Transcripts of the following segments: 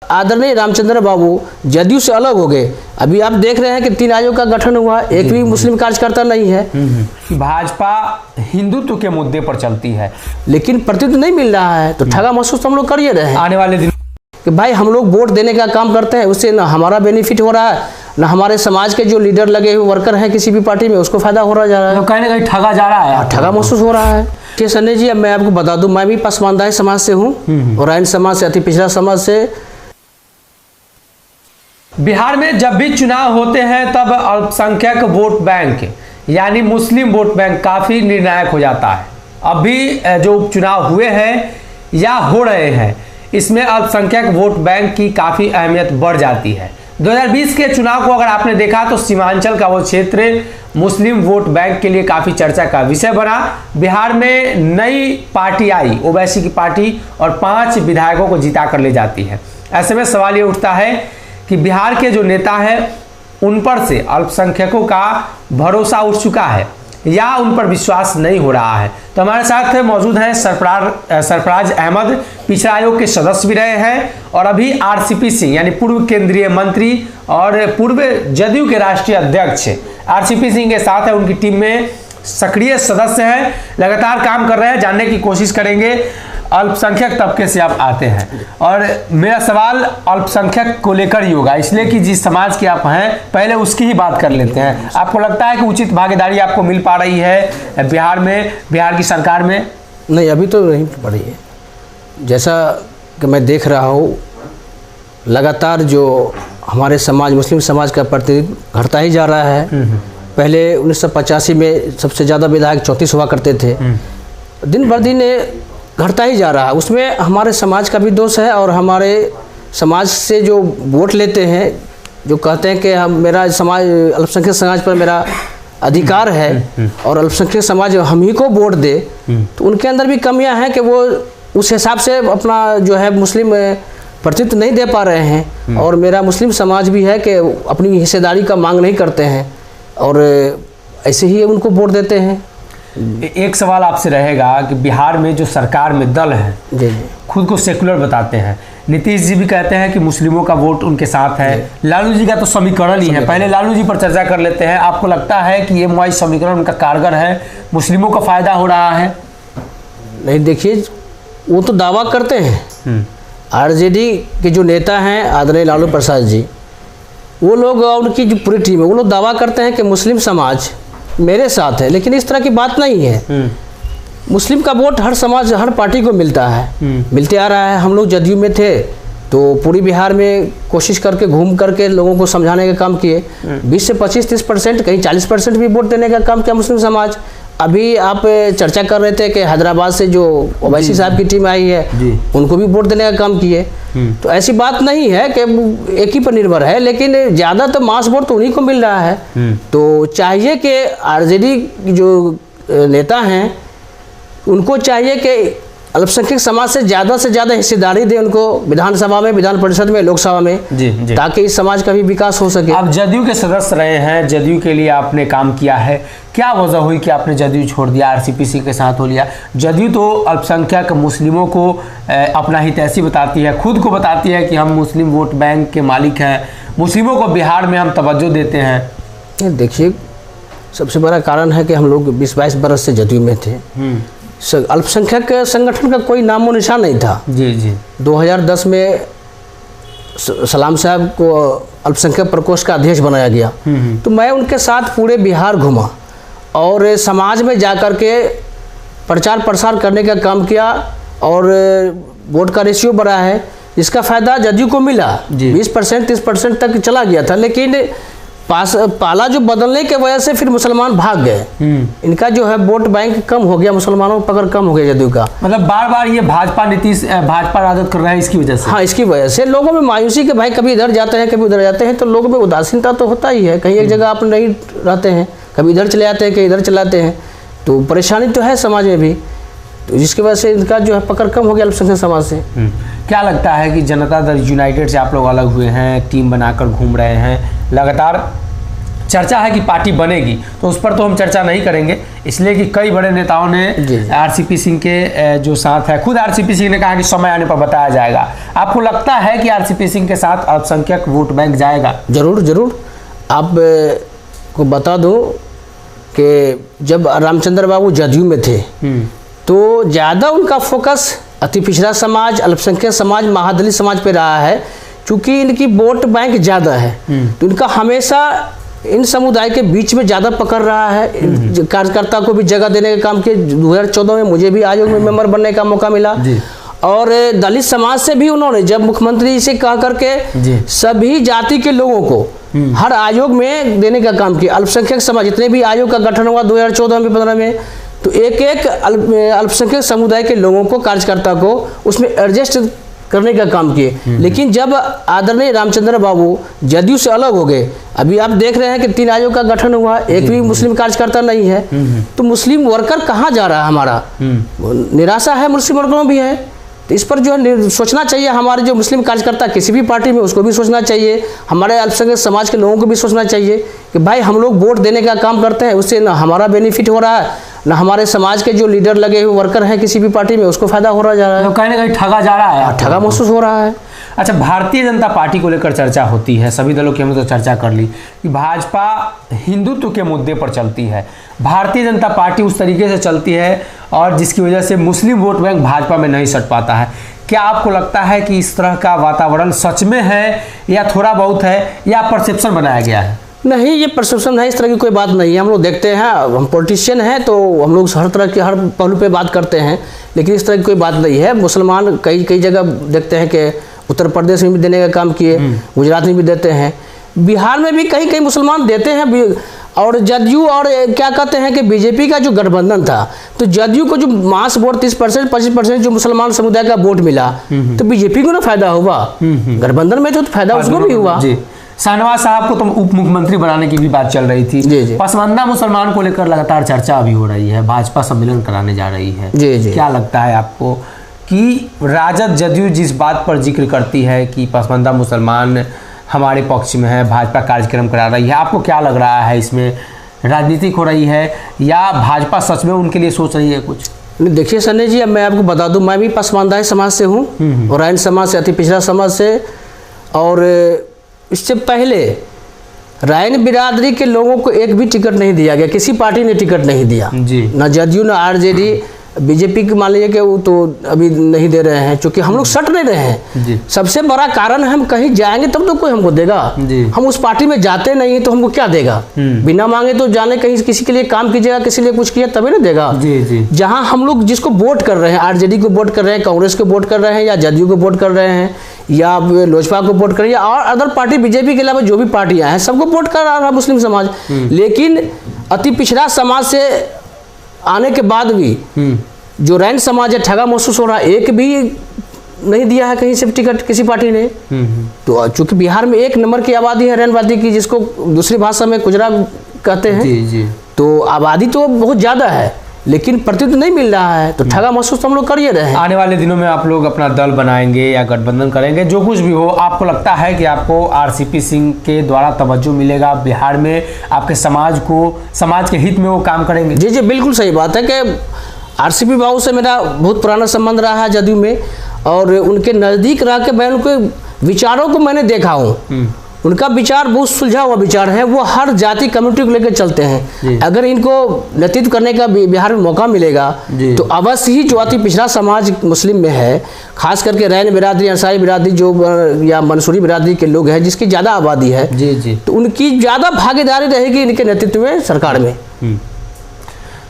आदरणीय रामचंद्र बाबू जदयू से अलग हो गए। अभी आप देख रहे हैं कि 3 आयोग का गठन हुआ, एक भी मुस्लिम कार्यकर्ता नहीं है। भाजपा हिंदुत्व के मुद्दे पर चलती है लेकिन प्रतिनिधि नहीं मिल रहा है, तो ठगा महसूस हम लोग कर रहे हैं। आने वाले दिन कि भाई हम लोग वोट देने का काम करते हैं, उससे न हमारा बेनिफिट हो रहा है, न हमारे समाज के जो लीडर लगे हुए वर्कर हैं किसी भी पार्टी में उसको फायदा हो रहा जा रहा है, तो कहीं ना कहीं ठगा जा रहा है, ठगा महसूस हो रहा है। कि सन्नी जी, अब मैं आपको बता दूं, मैं भी पसमानदाई समाज से हूँ और आयन समाज से, अति पिछड़ा समाज से। बिहार में जब भी चुनाव होते हैं तब अल्पसंख्यक वोट बैंक यानी मुस्लिम वोट बैंक काफी निर्णायक हो जाता है। अभी जो उपचुनाव हुए हैं या हो रहे हैं, इसमें अल्पसंख्यक वोट बैंक की काफी अहमियत बढ़ जाती है। 2020 के चुनाव को अगर आपने देखा तो सीमांचल का वो क्षेत्र मुस्लिम वोट बैंक के लिए काफी चर्चा का विषय बना। बिहार में नई पार्टी आई, ओवैसी की पार्टी, और 5 विधायकों को जिता कर ले जाती है। ऐसे में सवाल ये उठता है कि बिहार के जो नेता हैं उन पर से अल्पसंख्यकों का भरोसा उठ चुका है या उन पर विश्वास नहीं हो रहा है। तो हमारे साथ मौजूद हैं सरफराज अहमद, पिछड़ा आयोग के सदस्य भी रहे हैं और अभी आरसीपी सिंह यानी पूर्व केंद्रीय मंत्री और पूर्व जदयू के राष्ट्रीय अध्यक्ष आरसीपी सिंह के साथ है, उनकी टीम में सक्रिय सदस्य हैं, लगातार काम कर रहे हैं। जानने की कोशिश करेंगे, अल्पसंख्यक तबके से आप आते हैं और मेरा सवाल अल्पसंख्यक को लेकर ही होगा, इसलिए कि जिस समाज के आप हैं पहले उसकी ही बात कर लेते हैं। आपको लगता है कि उचित भागीदारी आपको मिल पा रही है बिहार में, बिहार की सरकार में? नहीं, अभी तो नहीं मिल पा रही है। जैसा कि मैं देख रहा हूँ, लगातार जो हमारे समाज, मुस्लिम समाज का प्रतिनिधित्व घटता ही जा रहा है। पहले 1985 में सबसे ज़्यादा विधायक 34 हुआ करते थे, दिन बर दिन घटता ही जा रहा है। उसमें हमारे समाज का भी दोष है और हमारे समाज से जो वोट लेते हैं, जो कहते हैं कि हम, मेरा समाज, अल्पसंख्यक समाज पर मेरा अधिकार है और अल्पसंख्यक समाज हम ही को वोट दे, तो उनके अंदर भी कमियां हैं कि वो उस हिसाब से अपना जो है मुस्लिम प्रतिनिधित्व नहीं दे पा रहे हैं। और मेरा मुस्लिम समाज भी है कि अपनी हिस्सेदारी का मांग नहीं करते हैं और ऐसे ही उनको वोट देते हैं। एक सवाल आपसे रहेगा कि बिहार में जो सरकार में दल है जी, खुद को सेकुलर बताते हैं, नीतीश जी भी कहते हैं कि मुस्लिमों का वोट उनके साथ है, लालू जी का तो समीकरण ही है। पहले लालू जी पर चर्चा कर लेते हैं। आपको लगता है कि ये MY समीकरण उनका कारगर है, मुस्लिमों का फायदा हो रहा है? नहीं, देखिए, वो तो दावा करते हैं। आरजेडी के जो नेता हैं आदरणीय लालू प्रसाद जी, वो लोग, उनकी जो पूरी टीम है, वो लोग दावा करते हैं कि मुस्लिम समाज मेरे साथ है, लेकिन इस तरह की बात नहीं है। मुस्लिम का वोट हर समाज, हर पार्टी को मिलता है, मिलते आ रहा है। हम लोग जदयू में थे तो पूरी बिहार में कोशिश करके, घूम करके लोगों को समझाने का काम किए। 20 से 25-30%, कहीं 40% भी वोट देने का काम किया मुस्लिम समाज। अभी आप चर्चा कर रहे थे कि हैदराबाद से जो ओवैसी साहब की टीम आई है, उनको भी वोट देने का काम किए। तो ऐसी बात नहीं है कि एक ही पर निर्भर है, लेकिन ज़्यादा तो मास वोट तो उन्हीं को मिल रहा है। तो चाहिए कि आरजेडी जो नेता हैं उनको चाहिए कि अल्पसंख्यक समाज से ज़्यादा हिस्सेदारी दे उनको, विधानसभा में, विधान परिषद में, लोकसभा में, जी। ताकि इस समाज का भी विकास हो सके। आप जदयू के सदस्य रहे हैं, जदयू के लिए आपने काम किया है, क्या वजह हुई कि आपने जदयू छोड़ दिया, आरसीपी के साथ हो लिया? जदयू तो अल्पसंख्यक मुस्लिमों को अपना हित ऐसी बताती है, खुद को बताती है कि हम मुस्लिम वोट बैंक के मालिक हैं, मुस्लिमों को बिहार में हम तवज्जो देते हैं। देखिए, सबसे बड़ा कारण है कि हम लोग 20-22 बरस से जदयू में थे। अल्पसंख्यक संगठन का कोई नामो निशान नहीं था। जी। 2010 में सलाम साहब को अल्पसंख्यक प्रकोष्ठ का अध्यक्ष बनाया गया, तो मैं उनके साथ पूरे बिहार घूमा और समाज में जाकर के प्रचार प्रसार करने का काम किया और वोट का रेशियो बढ़ा है, इसका फ़ायदा जदयू को मिला। 20% 30% तक चला गया था, लेकिन पाला जो बदलने के वजह से फिर मुसलमान भाग गए। इनका जो है वोट बैंक कम हो गया, मुसलमानों का पकड़ कम हो गया जदयू का। मतलब बार बार ये भाजपा राजद कर रहा है, इसकी वजह से? हाँ, इसकी वजह से लोगों में मायूसी के भाई कभी इधर जाते हैं, कभी उधर जाते हैं, तो लोगों में उदासीनता तो होता ही है। कहीं एक जगह आप नहीं रहते हैं, कभी इधर चले जाते हैं, कहीं इधर चलाते हैं, तो परेशानी तो है समाज में भी, तो जिसकी वजह से इनका जो है पकड़ कम हो गया अल्पसंख्यक समाज से। क्या लगता है कि जनता दल यूनाइटेड से आप लोग अलग हुए हैं, टीम बनाकर घूम रहे हैं, लगातार चर्चा है कि पार्टी बनेगी, तो उस पर तो हम चर्चा नहीं करेंगे, इसलिए कि कई बड़े नेताओं ने आरसीपी सिंह के जो साथ है, खुद आरसीपी सिंह ने कहा कि समय आने पर बताया जाएगा। आपको लगता है कि आरसीपी सिंह के साथ अल्पसंख्यक वोट बैंक जाएगा? जरूर जरूर। आप को बता दूं कि जब रामचंद्र बाबू जदयू में थे तो ज़्यादा उनका फोकस अति पिछड़ा समाज, अल्पसंख्यक समाज, महादलित समाज पे रहा है। चूँकि इनकी वोट बैंक ज़्यादा है तो इनका हमेशा इन समुदाय के बीच में ज़्यादा पकड़ रहा है। कार्यकर्ता को भी जगह देने का काम किया। 2014 में मुझे भी आयोग में मेंबर बनने का मौका मिला और दलित समाज से भी उन्होंने जब मुख्यमंत्री से कह करके सभी जाति के लोगों को हर आयोग में देने का काम किया। अल्पसंख्यक समाज जितने भी आयोग का गठन हुआ 2014 में 15 में, तो एक एक अल्पसंख्यक समुदाय के लोगों को, कार्यकर्ता को उसमें एडजस्ट करने का काम किए। लेकिन जब आदरणीय रामचंद्र बाबू जदयू से अलग हो गए, अभी आप देख रहे हैं कि 3 आयोग का गठन हुआ, एक भी मुस्लिम कार्यकर्ता नहीं है, तो मुस्लिम वर्कर कहाँ जा रहा है? हमारा निराशा है, मुस्लिम वर्करों में भी है। तो इस पर जो है सोचना चाहिए। हमारे जो मुस्लिम कार्यकर्ता किसी भी पार्टी में, उसको भी सोचना चाहिए। हमारे अल्पसंख्यक समाज के लोगों को भी सोचना चाहिए कि भाई हम लोग वोट देने का काम करते हैं, उससे ना हमारा बेनिफिट हो रहा है, ना हमारे समाज के जो लीडर लगे हुए वर्कर हैं किसी भी पार्टी में उसको फायदा हो रहा जा रहा है, तो कहीं ना कहीं ठगा जा रहा है, ठगा महसूस हो रहा है। अच्छा, भारतीय जनता पार्टी को लेकर चर्चा होती है, सभी दलों की हमने तो चर्चा कर ली कि भाजपा हिंदुत्व के मुद्दे पर चलती है, भारतीय जनता पार्टी उस तरीके से चलती है और जिसकी वजह से मुस्लिम वोट बैंक भाजपा में नहीं सट पाता है। क्या आपको लगता है कि इस तरह का वातावरण सच में है या थोड़ा बहुत है या परसेप्शन बनाया गया है? नहीं, ये परसेप्शन है, इस तरह की कोई बात नहीं है। हम लोग देखते हैं, हम पॉलिटिशियन हैं तो हम लोग हर तरह के हर पहलू पे बात करते हैं, लेकिन इस तरह की कोई बात नहीं है। मुसलमान कई जगह देखते हैं कि उत्तर प्रदेश में भी देने का काम किए, गुजरात में भी देते हैं, बिहार में भी कहीं मुसलमान देते हैं। और जदयू और क्या कहते हैं कि बीजेपी का जो गठबंधन था, तो जदयू को जो मास वोट 30% 25% जो मुसलमान समुदाय का वोट मिला, तो बीजेपी को ना फायदा हुआ, गठबंधन में तो फायदा उसको भी हुआ। शाहनवाज साहब को तो उप मुख्यमंत्री बनाने की भी बात चल रही थी। पसमानदा मुसलमान को लेकर लगातार चर्चा अभी हो रही है, भाजपा सम्मेलन कराने जा रही है। क्या लगता है आपको कि राजद जदयू जिस बात पर जिक्र करती है कि पसमानदा मुसलमान हमारे पक्ष में है, भाजपा कार्यक्रम करा रही है, आपको क्या लग रहा है, इसमें राजनीतिक हो रही है या भाजपा सच में उनके लिए सोच रही है कुछ? देखिए सन्नी जी, अब मैं आपको बता दूं, मैं भी पसमानदा समाज से हूँ और रैन समाज से, अति पिछड़ा समाज से। और इससे पहले रैन बिरादरी के लोगों को एक भी टिकट नहीं दिया गया, किसी पार्टी ने टिकट नहीं दिया जी, ना जदयू ना आरजेडी। बीजेपी के मान लीजिए कि वो तो अभी नहीं दे रहे हैं, क्योंकि हम लोग सट नहीं रहे हैं। सबसे बड़ा कारण है हम कहीं जाएंगे तब तो कोई हमको देगा, हम उस पार्टी में जाते नहीं तो हमको क्या देगा? बिना मांगे तो जाने कहीं किसी के लिए काम कीजिएगा, किसी लिए कुछ किया तभी ना देगा। जहां हम लोग जिसको वोट कर रहे हैं, आरजेडी को वोट कर रहे हैं, कांग्रेस को वोट कर रहे हैं, या जदयू को वोट कर रहे हैं, या लोजपा को वोट कर रहे हैं, और अदर पार्टी बीजेपी के अलावा जो भी पार्टियां हैं सबको वोट कर रहा है मुस्लिम समाज। लेकिन अति पिछड़ा समाज से आने के बाद भी जो रैन समाज है ठगा महसूस हो रहा है। एक भी नहीं दिया है कहीं से टिकट किसी पार्टी ने। तो चूंकि बिहार में 1 नंबर की आबादी है रैनवादी की, जिसको दूसरी भाषा में कुजरा कहते हैं, तो आबादी तो बहुत ज़्यादा है लेकिन प्रतिनिधित्व नहीं मिल रहा है, तो ठगा महसूस तो हम लोग कर ही रहे हैं। आने वाले दिनों में आप लोग अपना दल बनाएंगे या गठबंधन करेंगे, जो कुछ भी हो, आपको लगता है कि आपको आरसीपी सिंह के द्वारा तवज्जो मिलेगा बिहार में, आपके समाज के हित में वो काम करेंगे? जी बिल्कुल सही बात है कि आरसीपी बाबू से मेरा बहुत पुराना संबंध रहा है जदयू में, और उनके नज़दीक रह के मैं उनके विचारों को मैंने देखा हूँ। उनका विचार बहुत सुलझा हुआ विचार है, वो हर जाति कम्युनिटी को लेकर चलते हैं। अगर इनको नेतृत्व करने का बिहार में मौका मिलेगा तो अवश्य ही जो अति पिछड़ा समाज मुस्लिम में है, खास करके रैन बिरादरी, अंसारी बिरादरी जो या मंसूरी बिरादरी के लोग हैं जिसकी ज़्यादा आबादी है, तो उनकी ज़्यादा भागीदारी रहेगी इनके नेतृत्व में सरकार में।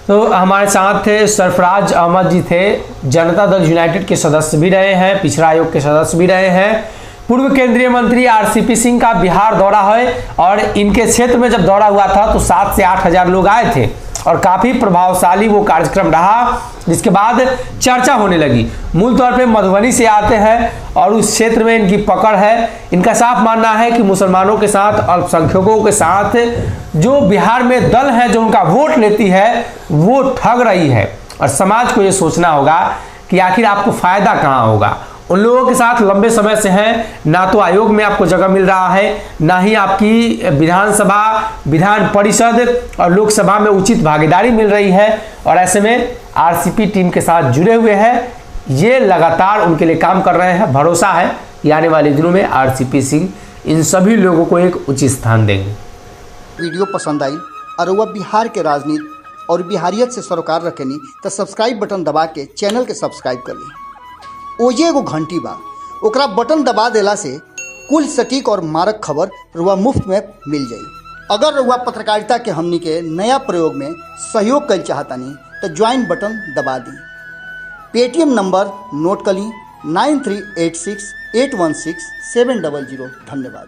तो हमारे साथ थे सरफराज अहमद जी, थे जनता दल यूनाइटेड के सदस्य भी रहे हैं, पिछड़ा आयोग के सदस्य भी रहे हैं, पूर्व केंद्रीय मंत्री आरसीपी सिंह का बिहार दौरा है और इनके क्षेत्र में जब दौरा हुआ था तो 7 से 8 हज़ार लोग आए थे और काफ़ी प्रभावशाली वो कार्यक्रम रहा, जिसके बाद चर्चा होने लगी। मूल तौर पे मधुबनी से आते हैं और उस क्षेत्र में इनकी पकड़ है। इनका साफ मानना है कि मुसलमानों के साथ, अल्पसंख्यकों के साथ जो बिहार में दल है जो उनका वोट लेती है वो ठग रही है, और समाज को ये सोचना होगा कि आखिर आपको फ़ायदा कहाँ होगा। उन लोगों के साथ लंबे समय से हैं, ना तो आयोग में आपको जगह मिल रहा है, ना ही आपकी विधानसभा, विधान परिषद और लोकसभा में उचित भागीदारी मिल रही है। और ऐसे में आरसीपी टीम के साथ जुड़े हुए हैं, ये लगातार उनके लिए काम कर रहे हैं। भरोसा है कि आने वाले दिनों में आरसीपी सिंह इन सभी लोगों को एक उचित स्थान देंगे। वीडियो पसंद आई और वह बिहार के राजनीति और बिहारियत से सरोकार रखेनी तो सब्सक्राइब बटन दबा के चैनल के सब्सक्राइब कर ली। ओजे एगो घंटी बा, ओकरा बटन दबा देला से कुल सटीक और मारक खबर रुआ मुफ्त में मिल जाई। अगर रुआ पत्रकारिता के हमनी के नया प्रयोग में सहयोग कर चाहतानी तो ज्वाइन बटन दबा दी। पेटीएम नंबर नोट कर ली 9386816700। धन्यवाद।